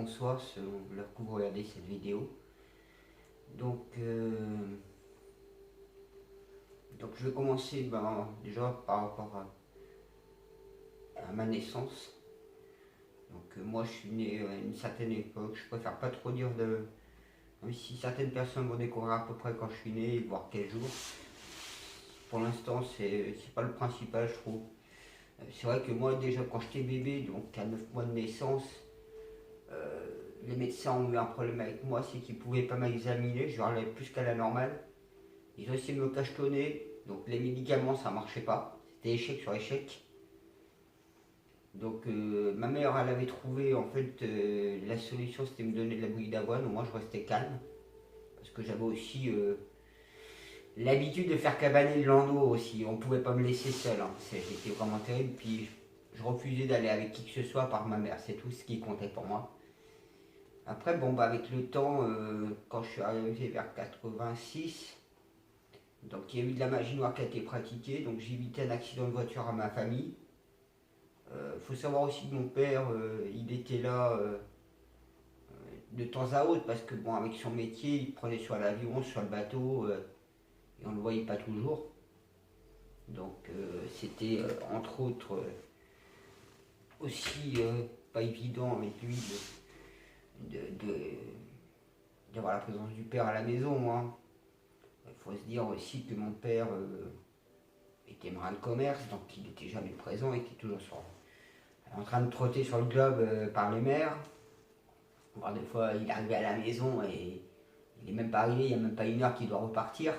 bonsoir selon l'heure que vous regardez cette vidéo. Donc, je vais commencer déjà par rapport à ma naissance. Donc moi je suis né à une certaine époque, je préfère pas trop dire même si certaines personnes vont découvrir à peu près quand je suis né, voire quel jour. Pour l'instant c'est pas le principal je trouve. C'est vrai que moi déjà quand j'étais bébé, donc à 9 mois de naissance, les médecins ont eu un problème avec moi, c'est qu'ils ne pouvaient pas m'examiner, je leur plus qu'à la normale. Ils ont essayé de me cachetonner, donc les médicaments ça marchait pas, c'était échec sur échec. Donc ma mère elle avait trouvé en fait la solution c'était de me donner de la bouillie d'avoine, au moins je restais calme. Parce que j'avais aussi l'habitude de faire cabaner le landau aussi, on ne pouvait pas me laisser seul, hein. C'était vraiment terrible, puis je refusais d'aller avec qui que ce soit par ma mère, c'est tout ce qui comptait pour moi. Après, avec le temps, quand je suis arrivé vers 86, donc il y a eu de la magie noire qui a été pratiquée, donc j'ai évité un accident de voiture à ma famille. Faut savoir aussi que mon père, il était là de temps à autre, parce que avec son métier, il prenait soit l'avion, soit le bateau, et on ne le voyait pas toujours. Donc c'était entre autres aussi pas évident avec lui d'avoir la présence du père à la maison, hein. Il faut se dire aussi que mon père était marin de commerce, donc il n'était jamais présent, il était toujours en train de trotter sur le globe par les mers. Voire des fois, il est arrivé à la maison et il n'est même pas arrivé, il n'y a même pas une heure qu'il doit repartir.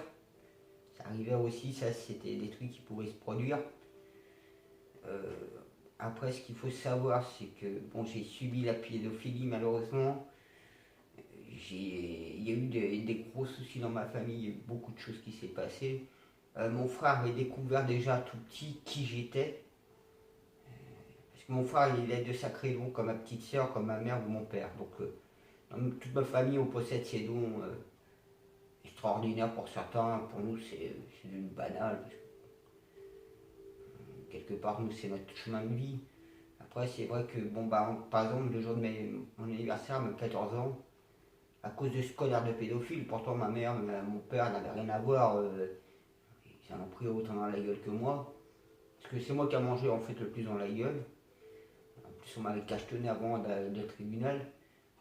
Ça arrivait aussi, ça c'était des trucs qui pouvaient se produire. Euh, Après, ce qu'il faut savoir, c'est que j'ai subi la pédophilie malheureusement. Il y a eu des gros soucis dans ma famille, il y a eu beaucoup de choses qui s'est passé. Mon frère avait découvert déjà tout petit qui j'étais. Parce que mon frère, il est de sacrés dons comme ma petite soeur, comme ma mère ou mon père. Donc, dans toute ma famille, on possède ces dons extraordinaires pour certains. Pour nous, c'est devenu banal. Parce que, quelque part, nous, c'est notre chemin de vie. Après, c'est vrai que, par exemple, le jour de mon anniversaire, mes 14 ans, à cause de ce connard de pédophile, pourtant ma mère, mon père n'avaient rien à voir. Ils en ont pris autant dans la gueule que moi. Parce que c'est moi qui a mangé en fait le plus dans la gueule. En plus, on m'avait cachetonné avant de tribunal.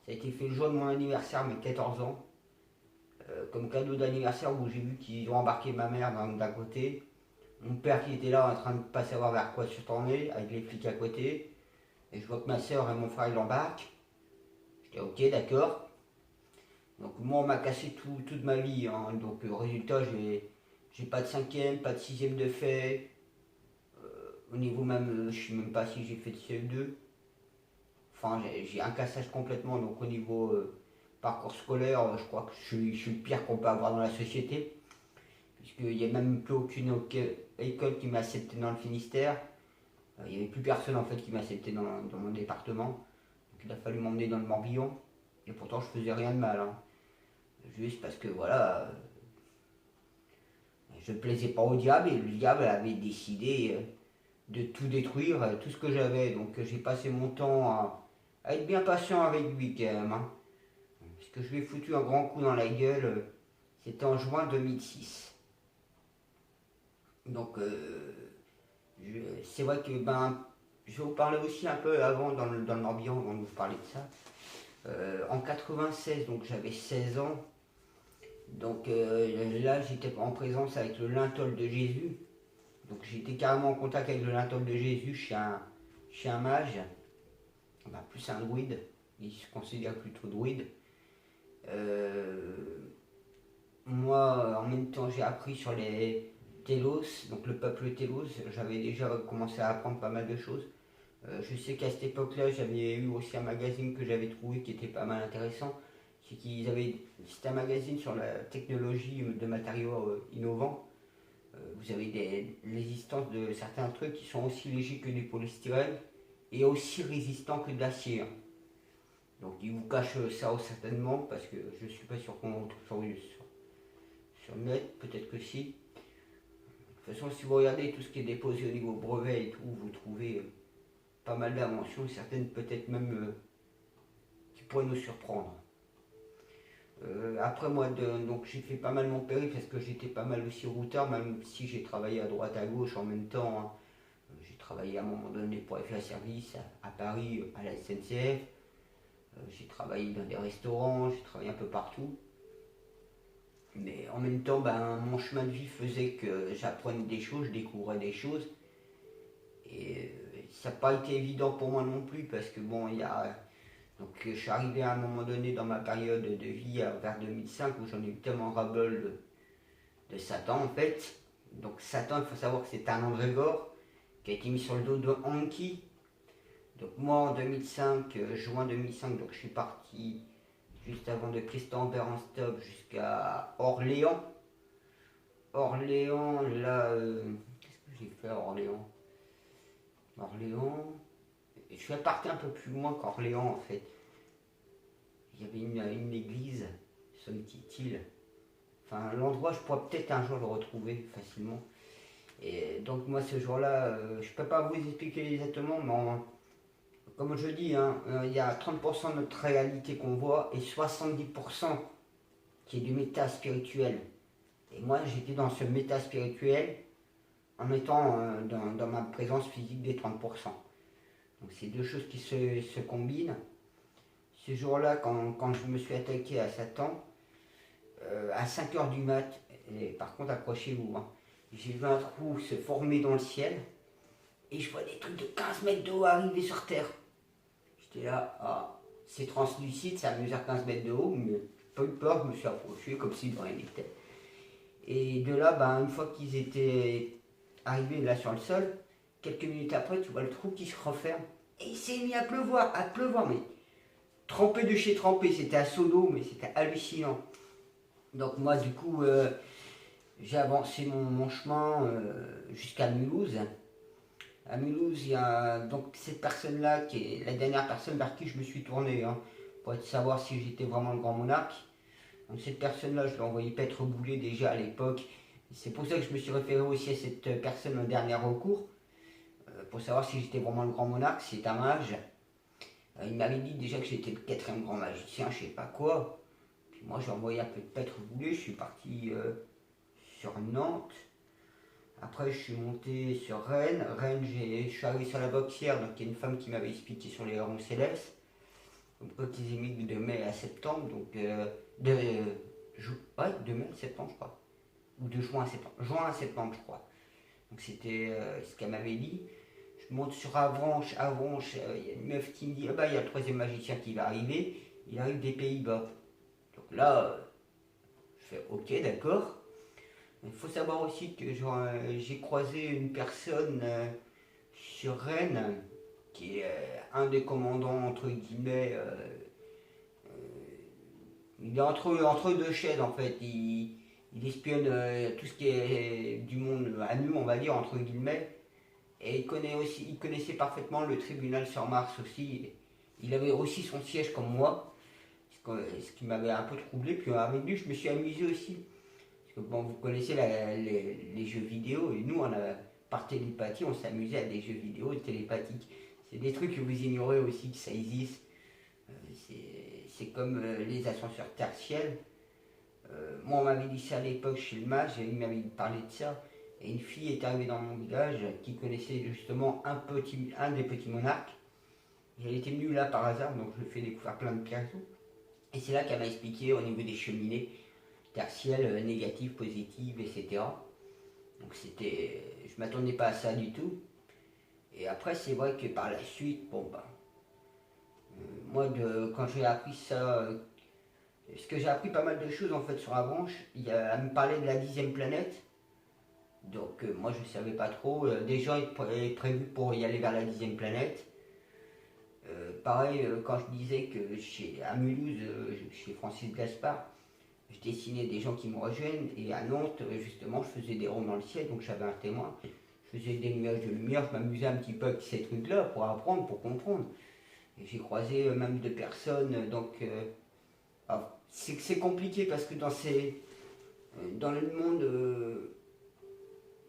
Ça a été fait le jour de mon anniversaire, mes 14 ans. Comme cadeau d'anniversaire où j'ai vu qu'ils ont embarqué ma mère d'un côté. Mon père qui était là en train de ne pas savoir vers quoi se tourner, avec les flics à côté. Et je vois que ma soeur et mon frère ils l'embarquent. J'étais ok, d'accord. Donc moi on m'a cassé toute ma vie, hein. Donc résultat j'ai pas de cinquième, pas de sixième de fait. Au niveau même, je sais même pas si j'ai fait de CE2. Enfin, j'ai un cassage complètement, donc au niveau parcours scolaire, je crois que je suis le pire qu'on peut avoir dans la société. Puisqu'il n'y a même plus aucune école qui m'a accepté dans le Finistère. Il n'y avait plus personne en fait qui m'acceptait dans mon département. Donc il a fallu m'emmener dans le Morbihan. Et pourtant je faisais rien de mal, hein. Juste parce que voilà, je ne plaisais pas au diable et le diable avait décidé de tout détruire, tout ce que j'avais. Donc j'ai passé mon temps à être bien patient avec lui quand même, hein. Parce que je lui ai foutu un grand coup dans la gueule, c'était en juin 2006. Donc c'est vrai que je vais vous parler aussi un peu avant dans le Morbihan, avant de vous parler de ça. En 96, donc j'avais 16 ans. Donc là j'étais en présence avec le linteau de Jésus. Donc j'étais carrément en contact avec le linteau de Jésus chez un mage, plus un druide, il se considère plutôt druide. Euh, Moi, en même temps, j'ai appris sur les Télos, donc le peuple Télos. J'avais déjà commencé à apprendre pas mal de choses. Je sais qu'à cette époque-là, j'avais eu aussi un magazine que j'avais trouvé qui était pas mal intéressant. C'était un magazine sur la technologie de matériaux innovants. Vous avez des résistances de certains trucs qui sont aussi légers que du polystyrène et aussi résistants que de l'acier, hein. Donc ils vous cachent ça certainement parce que je ne suis pas sûr qu'on retrouve sur le net, peut-être que si. De toute façon, si vous regardez tout ce qui est déposé au niveau brevet et tout, vous trouvez pas mal d'inventions, certaines peut-être même qui pourrait nous surprendre. Après moi, donc j'ai fait pas mal mon périple parce que j'étais pas mal aussi routard, même si j'ai travaillé à droite à gauche en même temps, hein. J'ai travaillé à un moment donné pour FA Service à Paris, à la SNCF. J'ai travaillé dans des restaurants, j'ai travaillé un peu partout. Mais en même temps, ben, mon chemin de vie faisait que j'apprenais des choses, je découvrais des choses. Et ça n'a pas été évident pour moi non plus parce que bon, il y a. Donc je suis arrivé à un moment donné dans ma période de vie vers 2005 où j'en ai eu tellement ras-le-bol de Satan en fait. Donc Satan, il faut savoir que c'est un andrégore qui a été mis sur le dos de Anki. Donc moi en 2005, juin 2005, donc je suis parti juste avant de Christambert en stop jusqu'à Orléans. Orléans, là, qu'est-ce que j'ai fait à Orléans? Orléans, je suis parti un peu plus loin qu'Orléans en fait. Il y avait une église, sur une petite île. Enfin, l'endroit, je pourrais peut-être un jour le retrouver facilement. Et donc moi ce jour-là, je ne peux pas vous expliquer exactement, mais comme je dis, hein, il y a 30% de notre réalité qu'on voit et 70% qui est du méta spirituel. Et moi j'étais dans ce méta spirituel en étant dans ma présence physique des 30%. Donc c'est deux choses qui se combinent. Ce jour-là, quand je me suis attaqué à Satan, à 5 h du mat, et par contre accrochez-vous, hein, j'ai vu un trou se former dans le ciel et je vois des trucs de 15 mètres de haut arriver sur Terre. J'étais là, ah, c'est translucide, ça mesure 15 mètres de haut, mais pas eu peur, je me suis approché comme si de rien n'était. Et de là, ben, une fois qu'ils étaient arrivés là sur le sol, quelques minutes après, tu vois le trou qui se referme et il s'est mis à pleuvoir, mais trempé de chez trempé, c'était à seau d'eau, mais c'était hallucinant. Donc moi, du coup, j'ai avancé mon chemin jusqu'à Mulhouse. À Mulhouse, il y a donc cette personne-là qui est la dernière personne vers qui je me suis tourné, hein, pour savoir si j'étais vraiment le grand monarque. Donc cette personne-là, je l'ai envoyé paître boulet déjà à l'époque. C'est pour ça que je me suis référé aussi à cette personne en dernier recours, pour savoir si j'étais vraiment le grand monarque. C'est un mage. Il m'avait dit déjà que j'étais le quatrième grand magicien, je sais pas quoi. Puis moi, j'ai envoyé un peu de paître boulet. Je suis parti sur Nantes. Après, je suis monté sur Rennes. Rennes, je suis arrivé sur la Boxière, donc il y a une femme qui m'avait expliqué sur les ronds célestes. Donc, quand ils émigrent de mai à septembre, donc de mai à septembre, je crois. Ou de juin à septembre. Juin à septembre, je crois. Donc, c'était ce qu'elle m'avait dit. Je monte sur Avranches. Il y a une meuf qui me dit, ah bah, il y a le troisième magicien qui va arriver. Il arrive des Pays-Bas. Donc là, je fais, ok, d'accord. Il faut savoir aussi que j'ai croisé une personne sur Rennes qui est un des commandants entre guillemets. Il est entre deux chaises en fait. Il espionne tout ce qui est du monde à nous, on va dire entre guillemets. Et il connaissait parfaitement le tribunal sur Mars aussi. Il avait aussi son siège comme moi, ce qui m'avait un peu troublé. Puis avec lui, je me suis amusé aussi. Bon, vous connaissez les jeux vidéo, et nous, par télépathie, on s'amusait à des jeux vidéo télépathiques. C'est des trucs que vous ignorez aussi, que ça existe. C'est comme les ascenseurs tertiels. Moi, on m'avait dit ça à l'époque chez le mage, il m'avait parlé de ça. Et une fille est arrivée dans mon village qui connaissait justement un des petits monarques. Elle était venue là par hasard, donc je lui ai fait découvrir plein de pièces. Et c'est là qu'elle m'a expliqué au niveau des cheminées tertielles, négatives, positives, etc. Donc je m'attendais pas à ça du tout. Et après, c'est vrai que par la suite, bon ben, moi, quand j'ai appris ça, parce que j'ai appris pas mal de choses en fait sur la branche, elle me parlait de la 10e planète. Donc moi je ne savais pas trop. Des gens étaient prévus pour y aller vers la 10e planète. Pareil, quand je disais que à Mulhouse, chez Francis Gaspard, je dessinais des gens qui me rejoignent. Et à Nantes, justement, je faisais des ronds dans le ciel, donc j'avais un témoin. Je faisais des nuages de lumière, je m'amusais un petit peu avec ces trucs-là pour apprendre, pour comprendre. Et j'ai croisé même deux personnes, donc c'est compliqué parce que dans le monde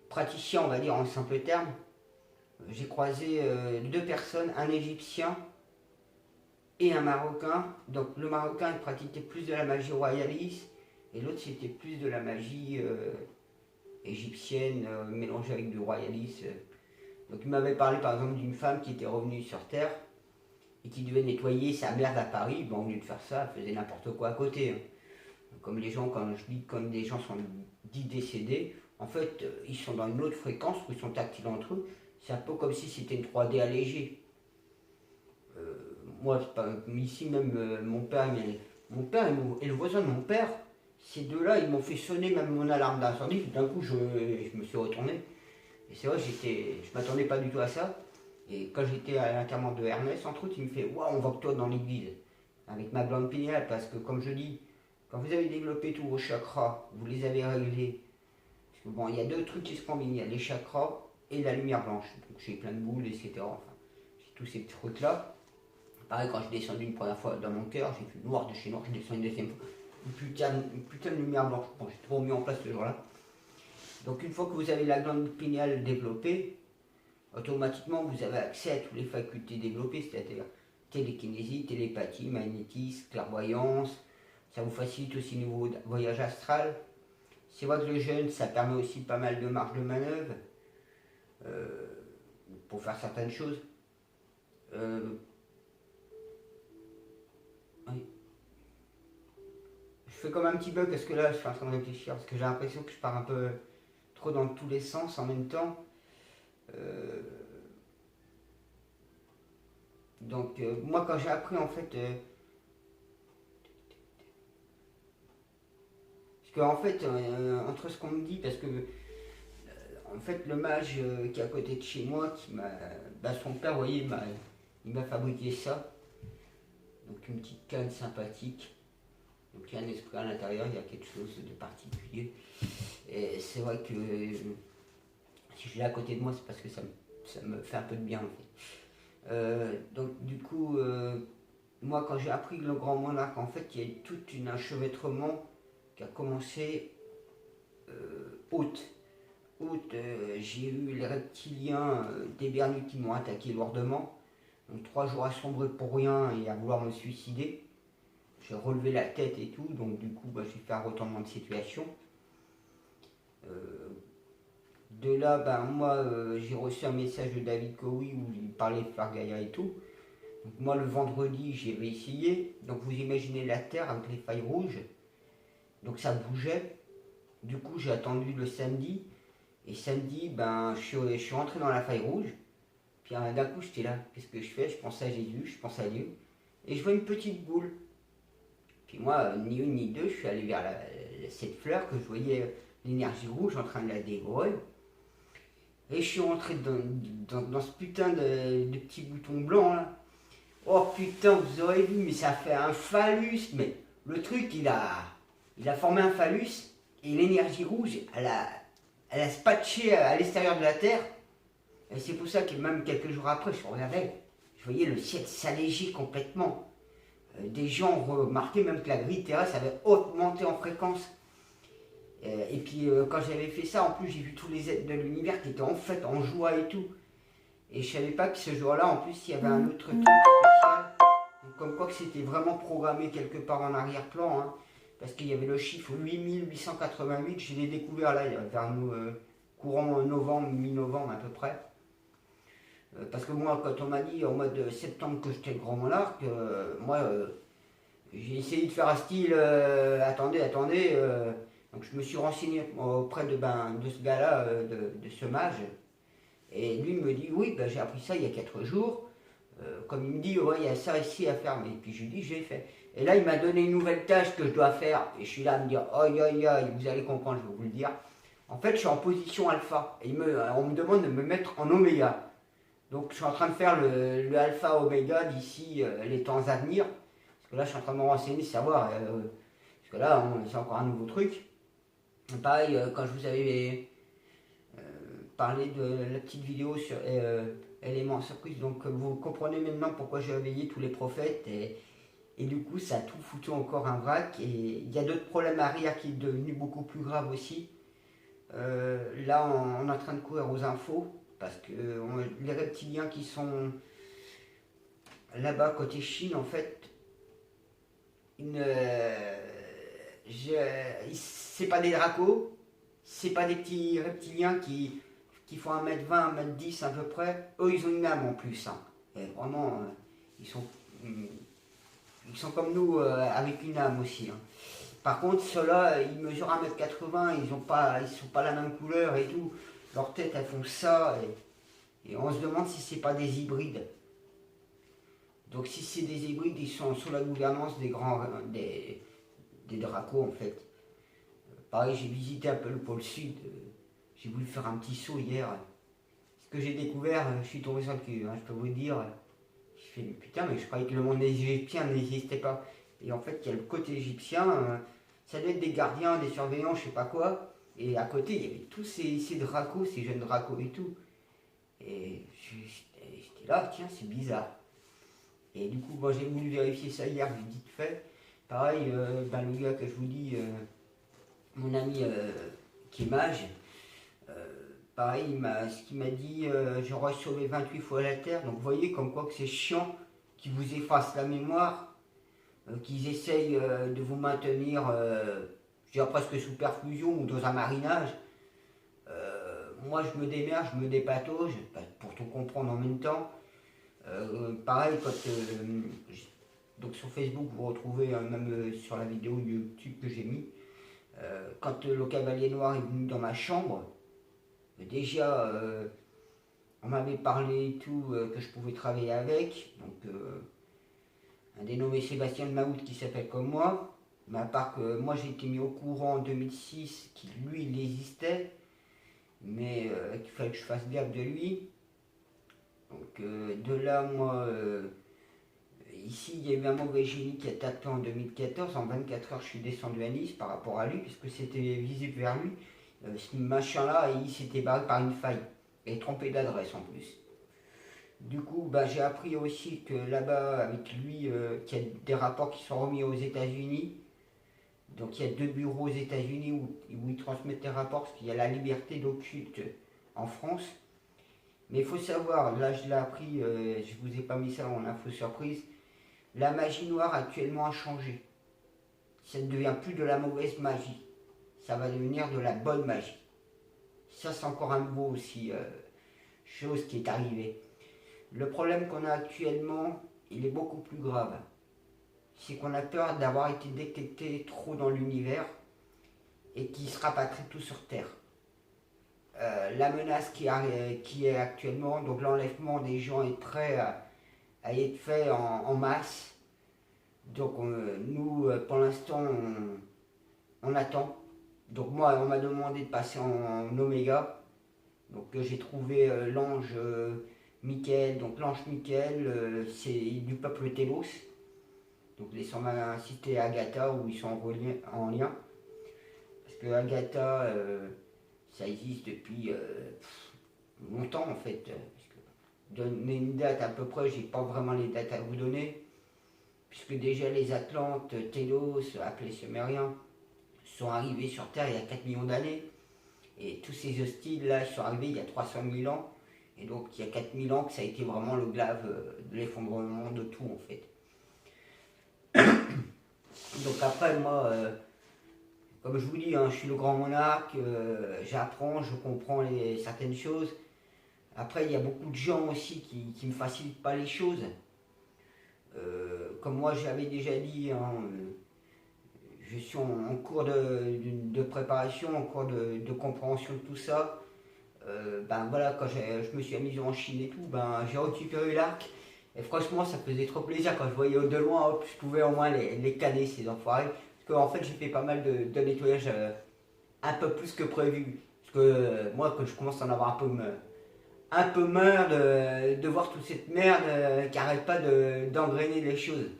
praticien, on va dire en simple terme, j'ai croisé deux personnes, un Égyptien et un Marocain. Donc le Marocain il pratiquait plus de la magie royaliste et l'autre c'était plus de la magie égyptienne mélangée avec du royaliste. Donc il m'avait parlé par exemple d'une femme qui était revenue sur Terre et qui devait nettoyer sa merde à Paris. Bon, au lieu de faire ça, elle faisait n'importe quoi à côté. Hein. Comme les gens, quand je dis comme des gens sont dits décédés, en fait, ils sont dans une autre fréquence où ils sont tactiles entre eux. C'est un peu comme si c'était une 3D allégée. Moi, ici même, mon père et le voisin de mon père, ces deux-là, ils m'ont fait sonner même mon alarme d'incendie. D'un coup, je me suis retourné. Et c'est vrai, je m'attendais pas du tout à ça. Et quand j'étais à l'enterrement de Ernest, entre autres, il me fait waouh, on va que toi dans l'église. Avec ma glande pinéale, parce que comme je dis, quand vous avez développé tous vos chakras, vous les avez réglés. Parce que bon, il y a deux trucs qui se combinent, il y a les chakras et la lumière blanche. Donc j'ai plein de boules, etc. Enfin, j'ai tous ces trucs-là. Pareil, quand je descendu une première fois dans mon cœur, j'ai fait noir de chez noir, je descends une deuxième fois. Une putain de lumière blanche. Bon, j'ai trop mis en place ce jour-là. Donc une fois que vous avez la glande pinéale développée, automatiquement vous avez accès à toutes les facultés développées, c'est-à-dire télékinésie, télépathie, magnétisme, clairvoyance. Ça vous facilite aussi le niveau voyage astral. C'est vrai que le jeûne, ça permet aussi pas mal de marge de manœuvre pour faire certaines choses. Oui. Je fais comme un petit bug parce que là, je suis en train de réfléchir parce que j'ai l'impression que je pars un peu trop dans tous les sens en même temps. Donc, moi, quand j'ai appris en fait, parce qu'en fait, entre ce qu'on me dit, parce que en fait, le mage qui est à côté de chez moi, qui m'a, son père, vous voyez, il m'a fabriqué ça. Donc une petite canne sympathique. Donc il y a un esprit à l'intérieur, il y a quelque chose de particulier. Et c'est vrai que si je l'ai à côté de moi, c'est parce que ça me fait un peu de bien en fait. Donc du coup, moi quand j'ai appris le grand monarque, en fait, il y a eu tout un enchevêtrement qui a commencé août. J'ai eu les reptiliens des Bernues qui m'ont attaqué lourdement. Donc 3 jours à sombrer pour rien et à vouloir me suicider. J'ai relevé la tête et tout, donc du coup j'ai fait un retournement de situation. De là, moi j'ai reçu un message de David Cowie où il parlait de Fargaya et tout. Donc moi le vendredi j'ai réessayé. Donc vous imaginez la terre avec les failles rouges. Donc ça bougeait. Du coup j'ai attendu le samedi. Et samedi, je suis rentré dans la faille rouge. Puis d'un coup j'étais là, qu'est-ce que je fais? Je pense à Jésus, je pense à Dieu. Et je vois une petite boule. Puis moi, ni une ni deux, je suis allé vers cette fleur que je voyais l'énergie rouge en train de la dévorer. Et je suis rentré dans ce putain de petit bouton blanc là. Oh putain, vous aurez vu, mais ça fait un phallus. Mais le truc, il a formé un phallus. Et l'énergie rouge, elle a spatché à l'extérieur de la Terre. Et c'est pour ça que même quelques jours après, je regardais, je voyais le ciel s'alléger complètement. Des gens ont remarqué même que la grille terrestre avait augmenté en fréquence. Et puis quand j'avais fait ça, en plus j'ai vu tous les êtres de l'univers qui étaient en fait en joie et tout. Et je savais pas que ce jour-là, en plus, il y avait un autre truc spécial. Donc, comme quoi que c'était vraiment programmé quelque part en arrière-plan. Hein, parce qu'il y avait le chiffre 8888, je l'ai découvert là, vers nous, courant novembre, mi-novembre à peu près. Parce que moi, quand on m'a dit au mois de septembre que j'étais le grand monarque, j'ai essayé de faire un style attendez. Donc je me suis renseigné auprès de ce gars-là, de ce mage. Et lui me dit oui, j'ai appris ça il y a 4 jours. Comme il me dit, ouais, il y a ça ici à faire. Mais puis je lui dis, j'ai fait. Et là, il m'a donné une nouvelle tâche que je dois faire. Et je suis là à me dire, aïe, aïe, aïe, vous allez comprendre, je vais vous le dire. En fait, je suis en position alpha. Et on me demande de me mettre en oméga. Donc je suis en train de faire le alpha oméga d'ici les temps à venir. Parce que là je suis en train de me renseigner, savoir. Parce que là c'est encore un nouveau truc. Pareil, quand je vous avais parlé de la petite vidéo sur éléments surprise, donc vous comprenez maintenant pourquoi j'ai réveillé tous les prophètes. Et du coup ça a tout foutu encore un vrac. Et il y a d'autres problèmes arrière qui est devenu beaucoup plus grave aussi. Là on est en train de courir aux infos. Parce que les reptiliens qui sont là-bas, côté Chine, en fait, une, c'est pas des dracos, c'est pas des petits reptiliens qui font 1m20, 1m10 à peu près. Eux, ils ont une âme en plus. Hein. Et vraiment, ils sont, ils sont comme nous, avec une âme aussi. Hein. Par contre, ceux-là, ils mesurent 1m80, ils sont pas la même couleur et tout. Leurs têtes, elles font ça. Et on se demande si c'est pas des hybrides. Donc si c'est des hybrides, ils sont sous la gouvernance des dracos en fait. Pareil, j'ai visité un peu le pôle sud. J'ai voulu faire un petit saut hier. Ce que j'ai découvert, je suis tombé sur le cul, hein, je peux vous dire. Je fais putain, mais je croyais que le monde égyptien n'existait pas. Et en fait, il y a le côté égyptien, ça doit être des gardiens, des surveillants, je sais pas quoi. Et à côté, il y avait tous ces dracos, ces jeunes dracos et tout. Et j'étais là, tiens, c'est bizarre. Et du coup, moi j'ai voulu vérifier ça hier, j'ai vite fait. Pareil, le gars que je vous dis, mon ami qui est mage, pareil, ce qu'il m'a dit, j'aurais sauvé 28 fois la Terre. Donc vous voyez comme quoi que c'est chiant qu'ils vous effacent la mémoire, qu'ils essayent de vous maintenir, je dirais presque sous perfusion ou dans un marinage. Moi je me démerde, je me dépatauge, pour tout comprendre en même temps. Pareil, donc sur Facebook, vous retrouvez même sur la vidéo YouTube que j'ai mis, quand le cavalier noir est venu dans ma chambre, déjà on m'avait parlé et tout que je pouvais travailler avec, donc un dénommé Sébastien de Maout qui s'appelle comme moi, mais à part que moi j'ai été mis au courant en 2006 qu'il lui il existait, mais qu'il fallait que je fasse gaffe de lui. Donc de là, moi, ici, il y a eu un mauvais génie qui a tapé en 2014. En 24 heures, je suis descendu à Nice par rapport à lui, puisque c'était visible vers lui. Ce machin-là, il s'était barré par une faille. Et trompé d'adresse en plus. Du coup, j'ai appris aussi que là-bas, avec lui, qu'il y a des rapports qui sont remis aux États-Unis. Donc il y a 2 bureaux aux États-Unis où ils transmettent des rapports, parce qu'il y a la liberté d'occulte en France. Mais il faut savoir, là je l'ai appris, je vous ai pas mis ça en info surprise, la magie noire actuellement a changé. Ça ne devient plus de la mauvaise magie, ça va devenir de la bonne magie. Ça c'est encore un nouveau aussi, chose qui est arrivée. Le problème qu'on a actuellement, il est beaucoup plus grave. C'est qu'on a peur d'avoir été détecté trop dans l'univers et qu'il se rapatrie tout sur Terre. La menace qui est actuellement, donc l'enlèvement des gens est prêt à être fait en masse. Donc nous, pour l'instant, on attend. Donc moi, on m'a demandé de passer en Oméga. Donc j'ai trouvé l'ange Michael. Donc l'ange Michael, c'est du peuple Télos. Donc laissons-moi citer Agatha où ils sont en lien. Parce que Agatha, ça existe depuis longtemps en fait. Donner une date à peu près, j'ai pas vraiment les dates à vous donner. Puisque déjà les Atlantes, Télos, appelés Sumériens, sont arrivés sur Terre il y a 4 millions d'années. Et tous ces hostiles là sont arrivés il y a 300 000 ans. Et donc il y a 4000 ans que ça a été vraiment le glaive de l'effondrement de tout en fait. Donc après moi, comme je vous dis, hein, je suis le grand monarque, j'apprends, je comprends certaines choses. Après il y a beaucoup de gens aussi qui ne me facilitent pas les choses. Comme moi j'avais déjà dit, hein, je suis en cours de préparation, en cours de compréhension de tout ça. Voilà, quand je me suis amusé en Chine et tout, j'ai récupéré l'arc. Et franchement, ça faisait trop plaisir quand je voyais de loin, hop, je pouvais au moins les canner, ces enfoirés. Parce qu'en fait, j'ai fait pas mal de nettoyage un peu plus que prévu. Parce que moi, quand je commence à en avoir un peu marre de voir toute cette merde qui arrête pas d'engrainer les choses.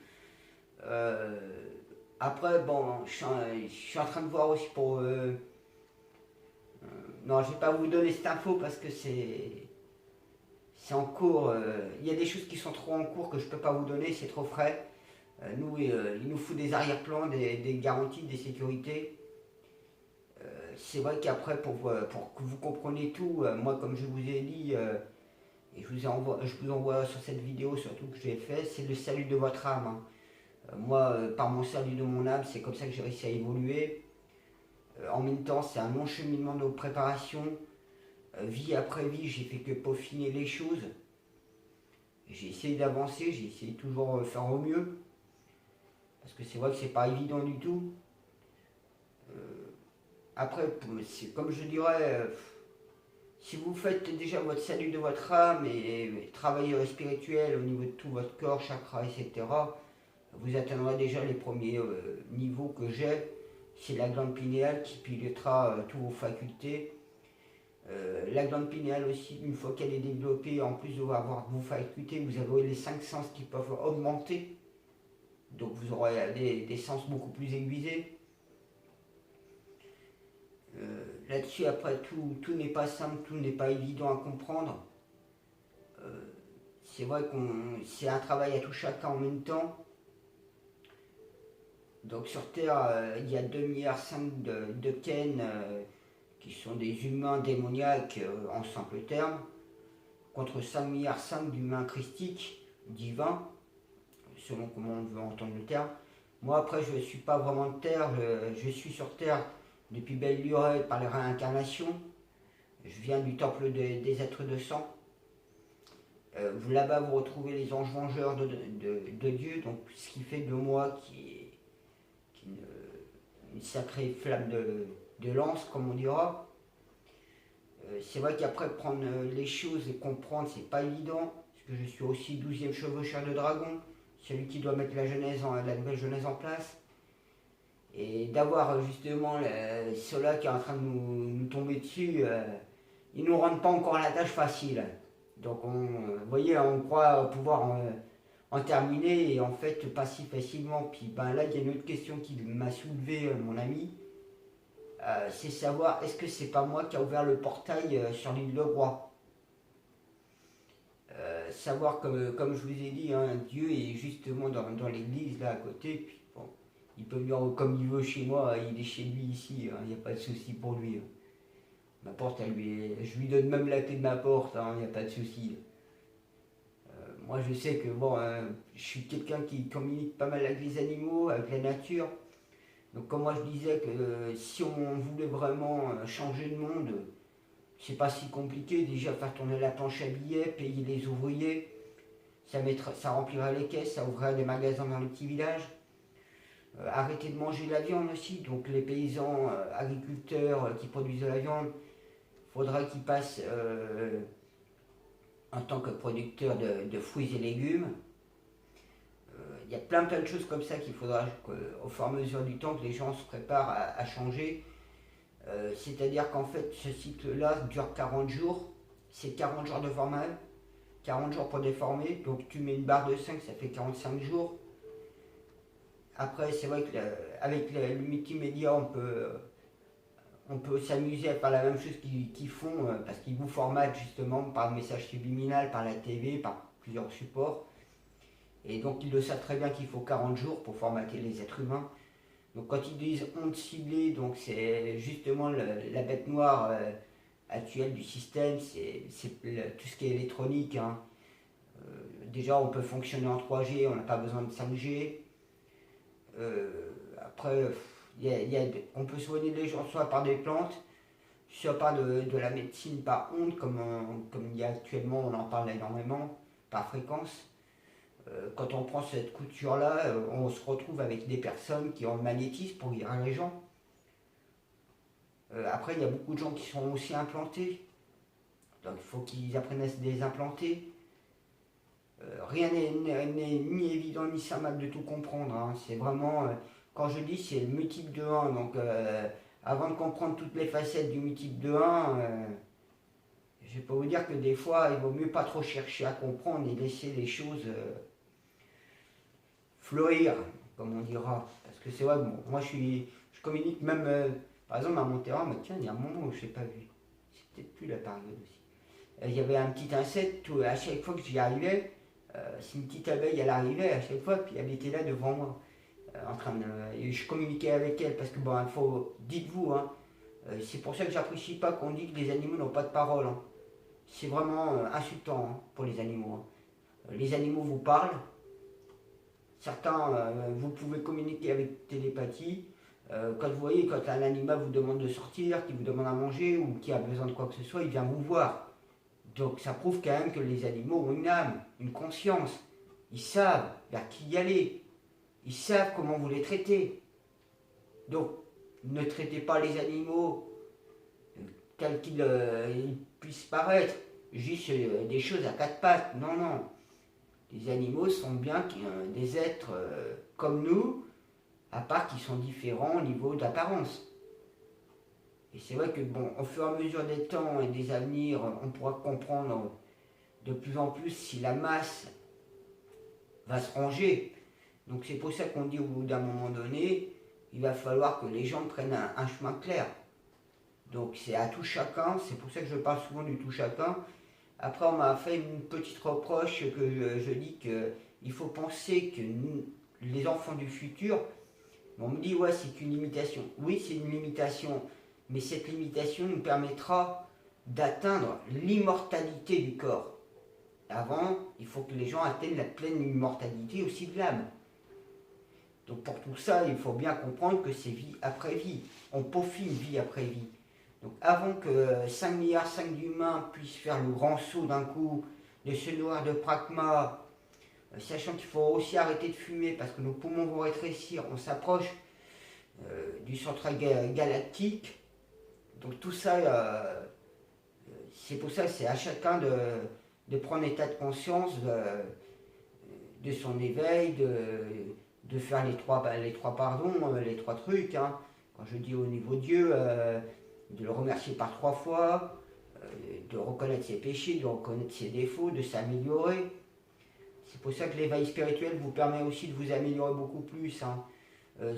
Après, bon, je suis en train de voir aussi pour... non, je vais pas vous donner cette info parce que c'est en cours. Il y a des choses qui sont trop en cours que je peux pas vous donner, c'est trop frais. Nous, il nous faut des arrière-plans, des garanties, des sécurités. C'est vrai qu'après, pour que vous compreniez tout, moi, comme je vous ai dit, et je vous envoie sur cette vidéo surtout que j'ai fait, c'est le salut de votre âme. Hein. Moi, par mon salut de mon âme, c'est comme ça que j'ai réussi à évoluer. En même temps, c'est un long cheminement de préparation. Vie après vie, j'ai fait que peaufiner les choses. J'ai essayé d'avancer, j'ai essayé de toujours faire au mieux. Parce que c'est vrai que c'est pas évident du tout. Après, comme je dirais, si vous faites déjà votre salut de votre âme et travaillez spirituel au niveau de tout votre corps, chakra, etc., vous atteindrez déjà les premiers niveaux que j'ai. C'est la glande pinéale qui pilotera toutes vos facultés. La glande pinéale aussi, une fois qu'elle est développée, en plus de avoir vos facultés, vous avez les 5 sens qui peuvent augmenter. Donc vous aurez des sens beaucoup plus aiguisés. Là-dessus, après, tout n'est pas simple, tout n'est pas évident à comprendre. C'est vrai que c'est un travail à tout chacun en même temps. Donc sur Terre, il y a 2,5 milliards de Ken qui sont des humains démoniaques en simple terme, contre 5,5 milliards d'humains christiques, divins, selon comment on veut entendre le terme. Moi après je ne suis pas vraiment de Terre, je suis sur Terre depuis belle lurette par les réincarnations. Je viens du temple des êtres de sang. Là-bas vous retrouvez les anges vengeurs de Dieu, donc ce qui fait de moi une sacrée flamme de lance, comme on dira. C'est vrai qu'après prendre les choses et comprendre, c'est pas évident, parce que je suis aussi 12e chevaucheur de dragon, celui qui doit mettre la nouvelle genèse en place. Et d'avoir justement ceux-là qui est en train de nous tomber dessus, ils ne nous rendent pas encore la tâche facile. Donc vous voyez, on croit pouvoir en terminer et en fait pas si facilement. Puis là il y a une autre question qui m'a soulevé mon ami. C'est savoir est-ce que c'est pas moi qui a ouvert le portail sur l'île de Roi. Savoir comme je vous ai dit, hein, Dieu est justement dans l'église là à côté, puis bon, il peut venir comme il veut chez moi, il est chez lui ici, il n'y a pas de souci pour lui. Hein. Ma porte, je lui donne même la clé de ma porte, il n'y a pas de souci. Moi je sais que bon, je suis quelqu'un qui communique pas mal avec les animaux, avec la nature. Donc comme moi je disais que si on voulait vraiment changer le monde, c'est pas si compliqué. Déjà faire tourner la planche à billets, payer les ouvriers, ça remplirait les caisses, ça ouvrirait des magasins dans les petits villages. Arrêter de manger de la viande aussi, donc les paysans agriculteurs qui produisent de la viande, il faudrait qu'ils passent en tant que producteurs de fruits et légumes. Il y a plein de choses comme ça qu'il faudra au fur et à mesure du temps que les gens se préparent à changer. C'est-à-dire qu'en fait ce cycle-là dure 40 jours, c'est 40 jours de formation, 40 jours pour déformer, donc tu mets une barre de 5, ça fait 45 jours. Après c'est vrai qu'avec le multimédia on peut s'amuser à faire la même chose qu'ils font parce qu'ils vous formatent justement par le message subliminal, par la TV, par plusieurs supports. Et donc ils le savent très bien qu'il faut 40 jours pour formater les êtres humains. Donc quand ils disent onde ciblée, donc c'est justement la bête noire actuelle du système, c'est tout ce qui est électronique. Hein. Déjà on peut fonctionner en 3G, on n'a pas besoin de 5G. Après, on peut soigner les gens soit par des plantes, soit par de la médecine par onde, comme il y a actuellement, on en parle énormément, par fréquence. Quand on prend cette couture-là, on se retrouve avec des personnes qui ont le magnétisme pour guérir les gens. Après, il y a beaucoup de gens qui sont aussi implantés. Donc il faut qu'ils apprennent à se désimplanter. Rien n'est ni évident ni simple de tout comprendre. Hein. C'est vraiment, quand je dis c'est le multiple de 1, donc avant de comprendre toutes les facettes du multiple de 1, je vais pas vous dire que des fois il vaut mieux pas trop chercher à comprendre et laisser les choses fleurir, comme on dira. Parce que c'est vrai, bon, moi je communique même, par exemple à mon terrain, mais tiens, il y a un moment où je l'ai pas vu. C'est peut-être plus la période aussi. Il y avait un petit insecte, à chaque fois que j'y arrivais, si une petite abeille elle arrivait à chaque fois, puis elle était là devant moi, en train de, et je communiquais avec elle, parce que bon, il faut, dites-vous, hein, c'est pour ça que j'apprécie pas qu'on dit que les animaux n'ont pas de parole. Hein. c'est vraiment insultant hein, pour les animaux. Hein. Les animaux vous parlent. Certains, vous pouvez communiquer avec télépathie. Quand vous voyez, quand un animal vous demande de sortir, qui vous demande à manger ou qui a besoin de quoi que ce soit, il vient vous voir. Donc ça prouve quand même que les animaux ont une âme, une conscience. Ils savent vers qui y aller. Ils savent comment vous les traitez. Donc ne traitez pas les animaux tels qu'ils puissent paraître. Juste des choses à quatre pattes. Non, non. Les animaux sont bien des êtres comme nous, à part qu'ils sont différents au niveau d'apparence. Et c'est vrai que bon, au fur et à mesure des temps et des avenirs, on pourra comprendre de plus en plus si la masse va se ranger. Donc c'est pour ça qu'on dit au bout d'un moment donné, il va falloir que les gens prennent un chemin clair. Donc c'est à tout chacun, c'est pour ça que je parle souvent du tout chacun. Après on m'a fait une petite reproche que je dis qu'il faut penser que nous, les enfants du futur, on me dit ouais c'est une limitation. Oui c'est une limitation, mais cette limitation nous permettra d'atteindre l'immortalité du corps. Avant, il faut que les gens atteignent la pleine immortalité aussi de l'âme. Donc pour tout ça, il faut bien comprendre que c'est vie après vie. On peaufine vie après vie. Donc avant que 5 milliards 5 d'humains puissent faire le grand saut d'un coup, de se nourrir de pragma, sachant qu'il faut aussi arrêter de fumer parce que nos poumons vont rétrécir, on s'approche du centre galactique. Donc tout ça, c'est pour ça que c'est à chacun de prendre état de conscience de son éveil, de faire les trois trucs. Hein. Quand je dis au niveau de Dieu, de le remercier par 3 fois, de reconnaître ses péchés, de reconnaître ses défauts, de s'améliorer. C'est pour ça que l'éveil spirituel vous permet aussi de vous améliorer beaucoup plus. Hein.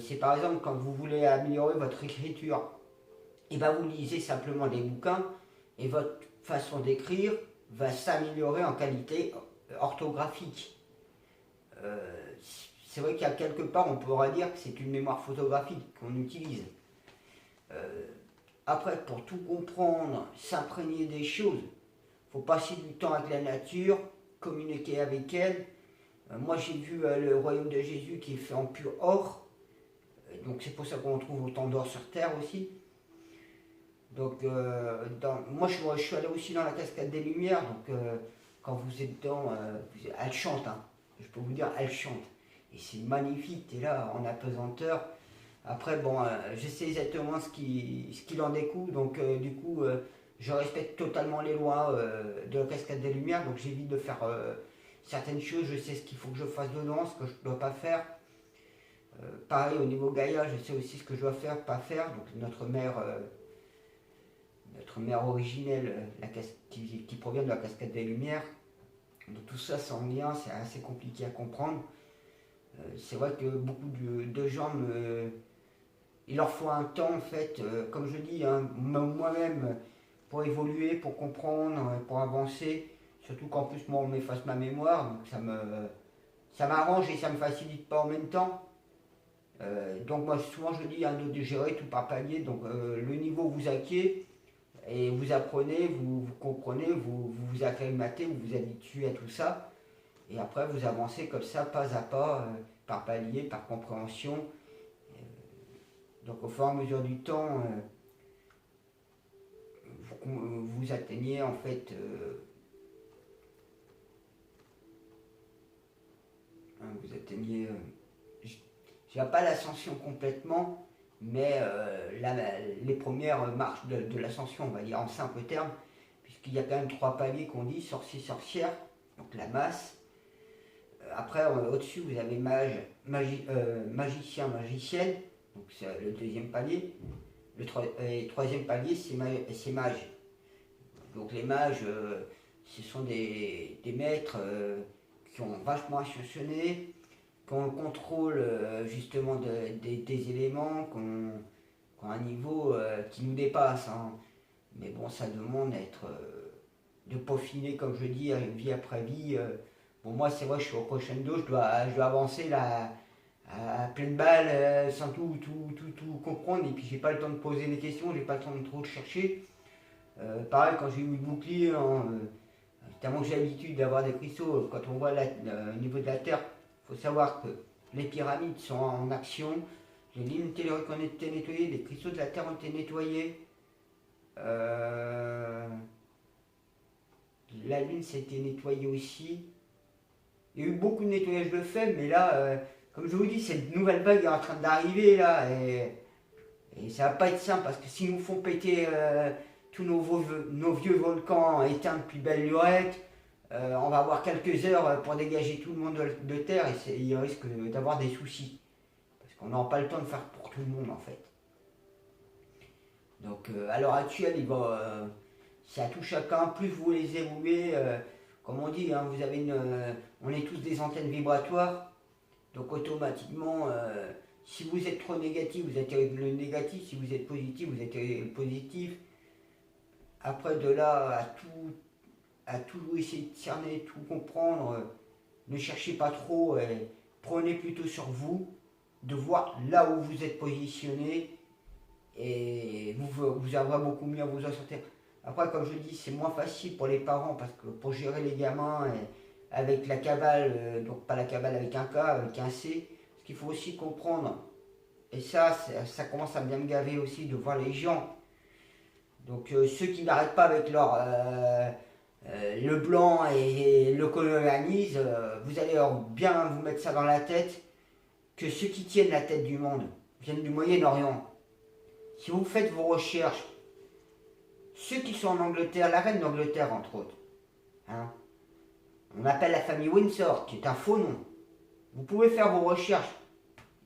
C'est par exemple quand vous voulez améliorer votre écriture, et ben vous lisez simplement des bouquins et votre façon d'écrire va s'améliorer en qualité orthographique. C'est vrai qu'à quelque part on pourra dire que c'est une mémoire photographique qu'on utilise. Après, pour tout comprendre, s'imprégner des choses, il faut passer du temps avec la nature, communiquer avec elle. Moi j'ai vu le royaume de Jésus qui est fait en pur or, donc c'est pour ça qu'on trouve autant d'or sur terre aussi. Donc moi je suis allé aussi dans la cascade des Lumières, donc quand vous êtes dedans, elle chante, hein. Je peux vous dire, elle chante. Et c'est magnifique, tu es là en apesanteur. Après, bon, je sais exactement ce qu'il en découle, donc du coup, je respecte totalement les lois de la cascade des Lumières, donc j'évite de faire certaines choses, je sais ce qu'il faut que je fasse dedans, ce que je ne dois pas faire. Pareil, au niveau Gaïa, je sais aussi ce que je dois faire, pas faire, donc notre mère originelle, qui provient de la cascade des Lumières. Donc tout ça, c'est en lien, c'est assez compliqué à comprendre. C'est vrai que beaucoup de gens il leur faut un temps en fait, comme je dis, hein, moi-même, pour évoluer, pour comprendre, pour avancer. Surtout qu'en plus moi on m'efface ma mémoire, donc ça m'arrange et ça me facilite pas en même temps. Donc moi souvent je dis hein, de gérer tout par palier, donc le niveau vous acquiert et vous apprenez, vous comprenez, vous acclimatez, vous vous habituez à tout ça. Et après vous avancez comme ça, pas à pas, par palier, par compréhension. Donc au fur et à mesure du temps, vous atteignez en fait, vous atteignez, je dirais pas l'ascension complètement, mais les premières marches de l'ascension, on va dire en simple terme, puisqu'il y a quand même 3 paliers qu'on dit, sorcier, sorcière, donc la masse. Après, au-dessus, vous avez magicien, magicienne, donc c'est le 2e palier. Le 3e palier, c'est mage. Donc les mages, ce sont des maîtres qui ont vachement ascensionné, qui ont le contrôle justement des éléments, qui ont un niveau qui nous dépasse. Hein. Mais bon, ça demande de peaufiner, comme je dis, vie après vie. Bon, moi, c'est vrai, je suis au crescendo, je dois avancer là, à pleine balle, sans tout comprendre, et puis j'ai pas le temps de poser des questions, j'ai pas le temps de trop chercher. Pareil, quand j'ai eu le bouclier, hein, tellement que j'ai l'habitude d'avoir des cristaux, quand on voit au niveau de la Terre, il faut savoir que les pyramides sont en action, les lignes telluriques ont été nettoyées, les cristaux de la Terre ont été nettoyés. Euh, la Lune, ça a été nettoyée aussi. Il y a eu beaucoup de nettoyage de fait, mais là, comme je vous dis, cette nouvelle vague est en train d'arriver là, et ça va pas être simple parce que s'ils nous font péter tous nos vieux volcans éteints depuis belle lurette, on va avoir quelques heures pour dégager tout le monde de terre et il risque d'avoir des soucis. Parce qu'on n'aura pas le temps de faire pour tout le monde en fait. Donc à l'heure actuelle, c'est à tout chacun, plus vous les évoluez, comme on dit, hein, on est tous des antennes vibratoires, donc automatiquement, si vous êtes trop négatif, vous attirez le négatif, si vous êtes positif, vous attirez le positif. Après de là à tout essayer de cerner, tout comprendre, ne cherchez pas trop, prenez plutôt sur vous, de voir là où vous êtes positionné, et vous aurez beaucoup mieux à vous en sortir. Après, comme je dis, c'est moins facile pour les parents parce que pour gérer les gamins avec la cabale, donc pas la cabale avec un K, avec un C, ce qu'il faut aussi comprendre, et ça commence à bien me gaver aussi de voir les gens. Donc ceux qui n'arrêtent pas avec le blanc et le colonialisme, vous allez bien vous mettre ça dans la tête que ceux qui tiennent la tête du monde viennent du Moyen-Orient. Si vous faites vos recherches, ceux qui sont en Angleterre, la reine d'Angleterre entre autres, hein, on appelle la famille Windsor, qui est un faux nom. Vous pouvez faire vos recherches.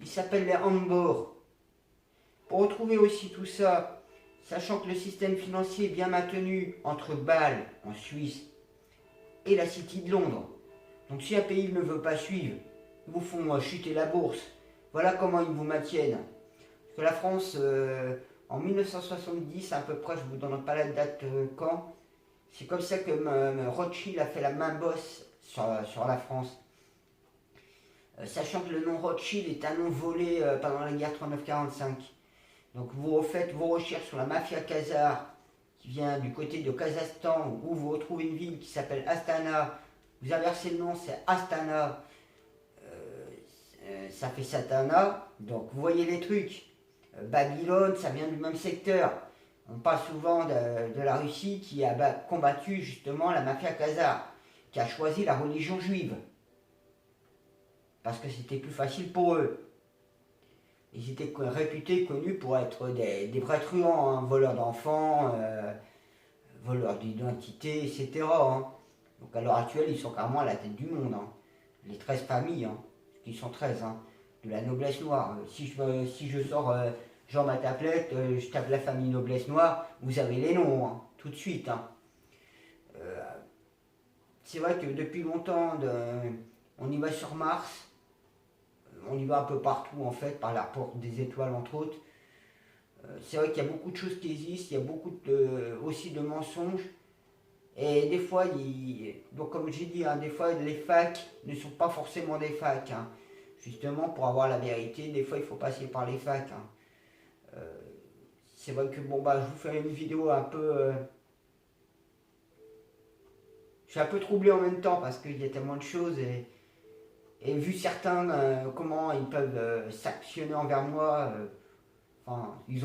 Ils s'appellent les Hambord. Pour retrouver aussi tout ça, sachant que le système financier est bien maintenu entre Bâle, en Suisse, et la City de Londres. Donc si un pays ne veut pas suivre, ils vous font chuter la bourse. Voilà comment ils vous maintiennent. Parce que la France, en 1970 à peu près, je ne vous donne pas la date quand, c'est comme ça que Rothschild a fait la main bosse sur la France. Sachant que le nom Rothschild est un nom volé pendant la guerre 39-45. Donc vous refaites vos recherches sur la mafia khazare qui vient du côté de Kazakhstan, où vous retrouvez une ville qui s'appelle Astana. Vous inversez le nom, c'est Astana. Ça fait Satana. Donc vous voyez les trucs. Babylone, ça vient du même secteur. On parle souvent de la Russie qui a combattu justement la mafia khazare, qui a choisi la religion juive. Parce que c'était plus facile pour eux. Ils étaient réputés, connus pour être des vrais truands, hein, voleurs d'enfants, voleurs d'identité, etc. Hein. Donc à l'heure actuelle, ils sont carrément à la tête du monde. Hein. Les 13 familles, hein, qui sont 13, hein, de la noblesse noire. Si je sors genre ma tablette, je tape la famille noblesse noire, vous avez les noms, hein, tout de suite. Hein. C'est vrai que depuis longtemps, on y va sur Mars. On y va un peu partout en fait, par la porte des étoiles entre autres. C'est vrai qu'il y a beaucoup de choses qui existent, il y a beaucoup aussi de mensonges. Et des fois, donc comme j'ai dit, hein, des fois les facs ne sont pas forcément des facs. Hein. Justement, pour avoir la vérité, des fois il faut passer par les facs. Hein. C'est vrai que bon bah je vous fais une vidéo un peu... je suis un peu troublé en même temps parce qu'il y a tellement de choses et vu certains, comment ils peuvent s'actionner envers moi, enfin, ils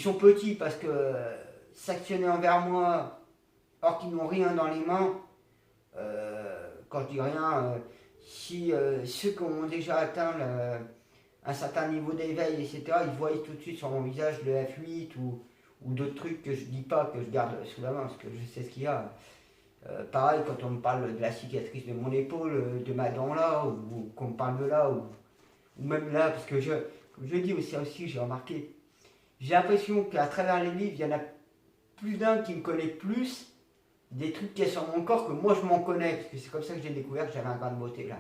sont petits parce que s'actionner envers moi, or qu'ils n'ont rien dans les mains, quand je dis rien, si ceux qui ont déjà atteint un certain niveau d'éveil, etc., ils voient tout de suite sur mon visage le F8 ou d'autres trucs que je dis pas, que je garde sous la main parce que je sais ce qu'il y a. Pareil, quand on me parle de la cicatrice de mon épaule, de ma dent là, ou qu'on me parle de là, ou même là, parce que comme je dis aussi, j'ai remarqué, j'ai l'impression qu'à travers les livres, il y en a plus d'un qui me connaît plus des trucs qui sont sur mon corps que moi je m'en connais, parce que c'est comme ça que j'ai découvert que j'avais un grain de beauté là.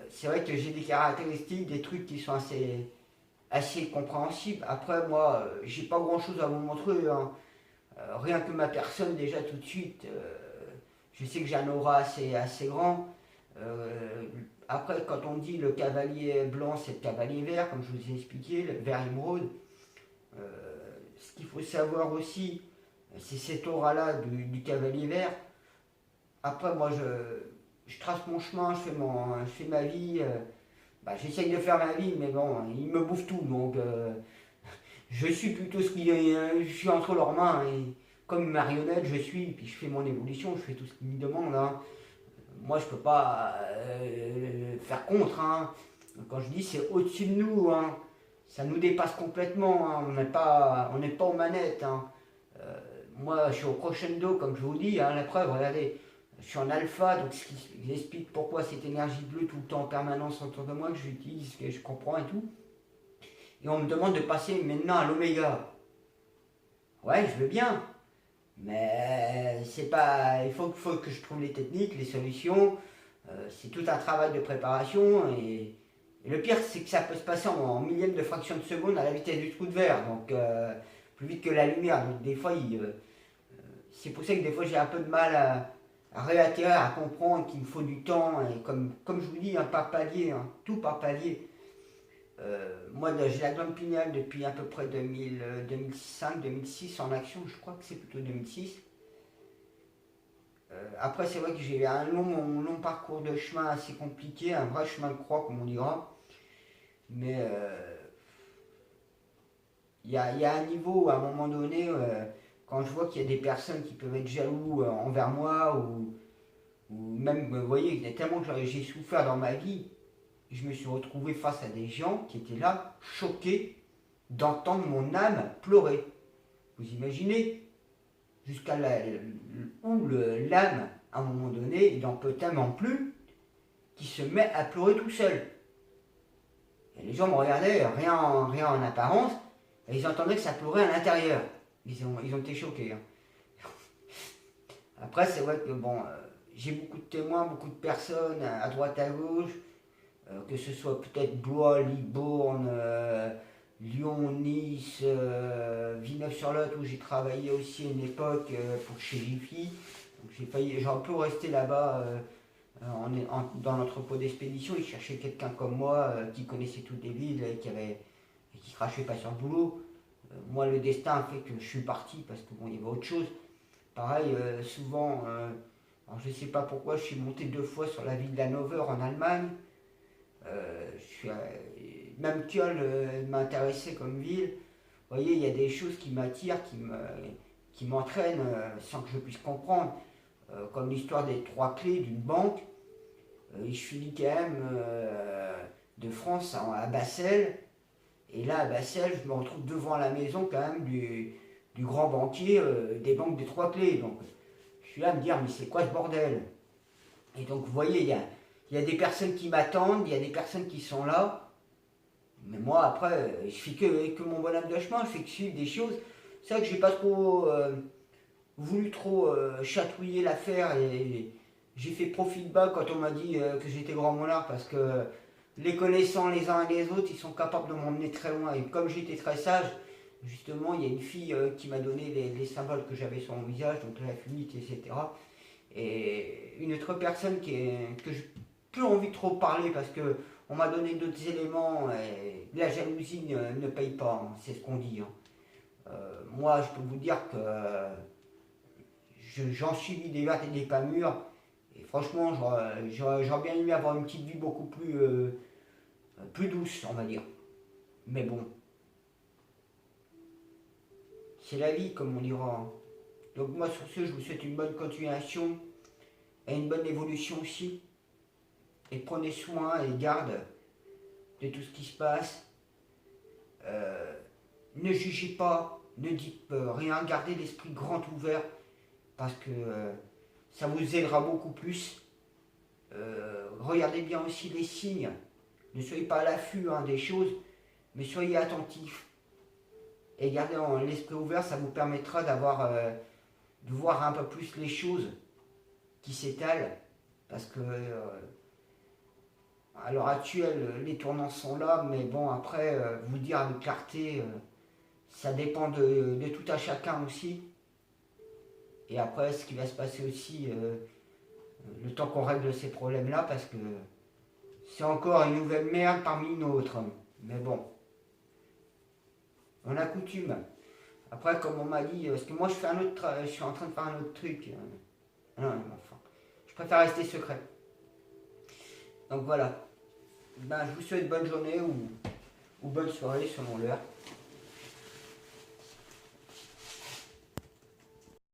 C'est vrai que j'ai des caractéristiques, des trucs qui sont assez compréhensibles. Après, moi, j'ai pas grand chose à vous montrer. Hein. Rien que ma personne déjà tout de suite, je sais que j'ai un aura assez grand. Après quand on dit le cavalier blanc c'est le cavalier vert, comme je vous ai expliqué, le vert émeraude, Ce qu'il faut savoir aussi, c'est cette aura-là du cavalier vert. Après, moi, je trace mon chemin, je fais ma vie. J'essaye de faire ma vie, mais bon, ils me bouffent tout. Donc, je suis plutôt je suis entre leurs mains. Et comme une marionnette, je suis, puis je fais mon évolution, je fais tout ce qu'ils me demandent. Hein. Moi, je peux pas faire contre. Hein. Quand je dis c'est au-dessus de nous, hein. Ça nous dépasse complètement. Hein. On n'est pas aux manettes. Hein. Moi, je suis au crescendo, comme je vous dis. Hein, la preuve, regardez, je suis en alpha, donc ce qui explique pourquoi cette énergie bleue tout le temps en permanence autour de moi, que j'utilise, que je comprends et tout. Et on me demande de passer maintenant à l'oméga. Ouais, je veux bien. Mais c'est pas. Faut que je trouve les techniques, les solutions. C'est tout un travail de préparation. Et le pire, c'est que ça peut se passer en millième de fraction de seconde à la vitesse du trou de verre. Donc, plus vite que la lumière. Donc, des fois, c'est pour ça que des fois, j'ai un peu de mal à réatterrir, à comprendre qu'il me faut du temps. Et comme je vous dis, par palier, hein, tout par palier. Moi, j'ai la glande pinéale depuis à peu près 2005-2006 en action. Je crois que c'est plutôt 2006. Après, c'est vrai que j'ai eu un long parcours de chemin assez compliqué, un vrai chemin de croix, comme on dira. Mais il y a un niveau, à un moment donné, quand je vois qu'il y a des personnes qui peuvent être jaloux envers moi, ou même, vous voyez, il y a tellement que j'ai souffert dans ma vie, je me suis retrouvé face à des gens qui étaient là, choqués d'entendre mon âme pleurer. Vous imaginez jusqu'à où l'âme, à un moment donné, il n'en peut tellement plus, qui se met à pleurer tout seul. Et les gens me regardaient, rien en apparence, et ils entendaient que ça pleurait à l'intérieur. Ils ont été choqués. Hein. Après, c'est vrai que bon, j'ai beaucoup de témoins, beaucoup de personnes à droite, à gauche, que ce soit peut-être Blois, Libourne, Lyon, Nice, Villeneuve-sur-Lot où j'ai travaillé aussi à une époque pour chez Jiffy. J'ai un peu resté là-bas dans l'entrepôt d'expédition. Ils cherchaient quelqu'un comme moi qui connaissait toutes les villes et qui crachait pas sur le boulot. Moi, le destin a fait que je suis parti parce que bon, il y avait autre chose. Pareil, souvent, alors je sais pas pourquoi, je suis monté 2 fois sur la ville d'Hannover en Allemagne. Même Köln m'intéressait comme ville. Vous voyez, il y a des choses qui m'attirent, qui m'entraînent sans que je puisse comprendre. Comme l'histoire des 3 clés d'une banque. Je suis quand même de France à Bassel. Et là, à Bassel, je me retrouve devant la maison quand même du grand banquier des banques des 3 clés. Donc, je suis là à me dire, mais c'est quoi ce bordel? Et donc, vous voyez, il y a des personnes qui m'attendent, il y a des personnes qui sont là. Mais moi, après, je fais que mon bonhomme de chemin, je fais que suivre des choses. C'est vrai que j'ai pas trop voulu chatouiller l'affaire et j'ai fait profil bas quand on m'a dit que j'étais grand monarque parce que les connaissant les uns et les autres, ils sont capables de m'emmener très loin. Et comme j'étais très sage, justement, il y a une fille qui m'a donné les symboles que j'avais sur mon visage, donc la funite, etc. Et une autre personne que je n'ai plus envie de trop parler parce que on m'a donné d'autres éléments et la jalousie ne paye pas, hein, c'est ce qu'on dit. Hein. Moi, je peux vous dire que j'en suis des vertes et des pas mûres. Et franchement, j'aurais bien aimé avoir une petite vie beaucoup plus douce, on va dire. Mais bon, c'est la vie, comme on dira. Hein. Donc moi, sur ce, je vous souhaite une bonne continuation et une bonne évolution aussi. Et prenez soin et garde de tout ce qui se passe. Ne jugez pas, ne dites rien, gardez l'esprit grand ouvert parce que ça vous aidera beaucoup plus. Regardez bien aussi les signes. Ne soyez pas à l'affût des choses, mais soyez attentifs. Et gardez l'esprit ouvert, ça vous permettra de voir un peu plus les choses qui s'étalent. Parce que à l'heure actuelle, les tournants sont là, mais bon, après, vous dire avec clarté, ça dépend de tout à chacun aussi. Et après, ce qui va se passer aussi, le temps qu'on règle ces problèmes-là, parce que c'est encore une nouvelle merde parmi une autre. Mais bon, on a coutume. Après, comme on m'a dit, parce que moi je suis en train de faire un autre truc. Non, enfin, je préfère rester secret. Donc voilà. Ben, je vous souhaite bonne journée ou bonne soirée selon l'heure.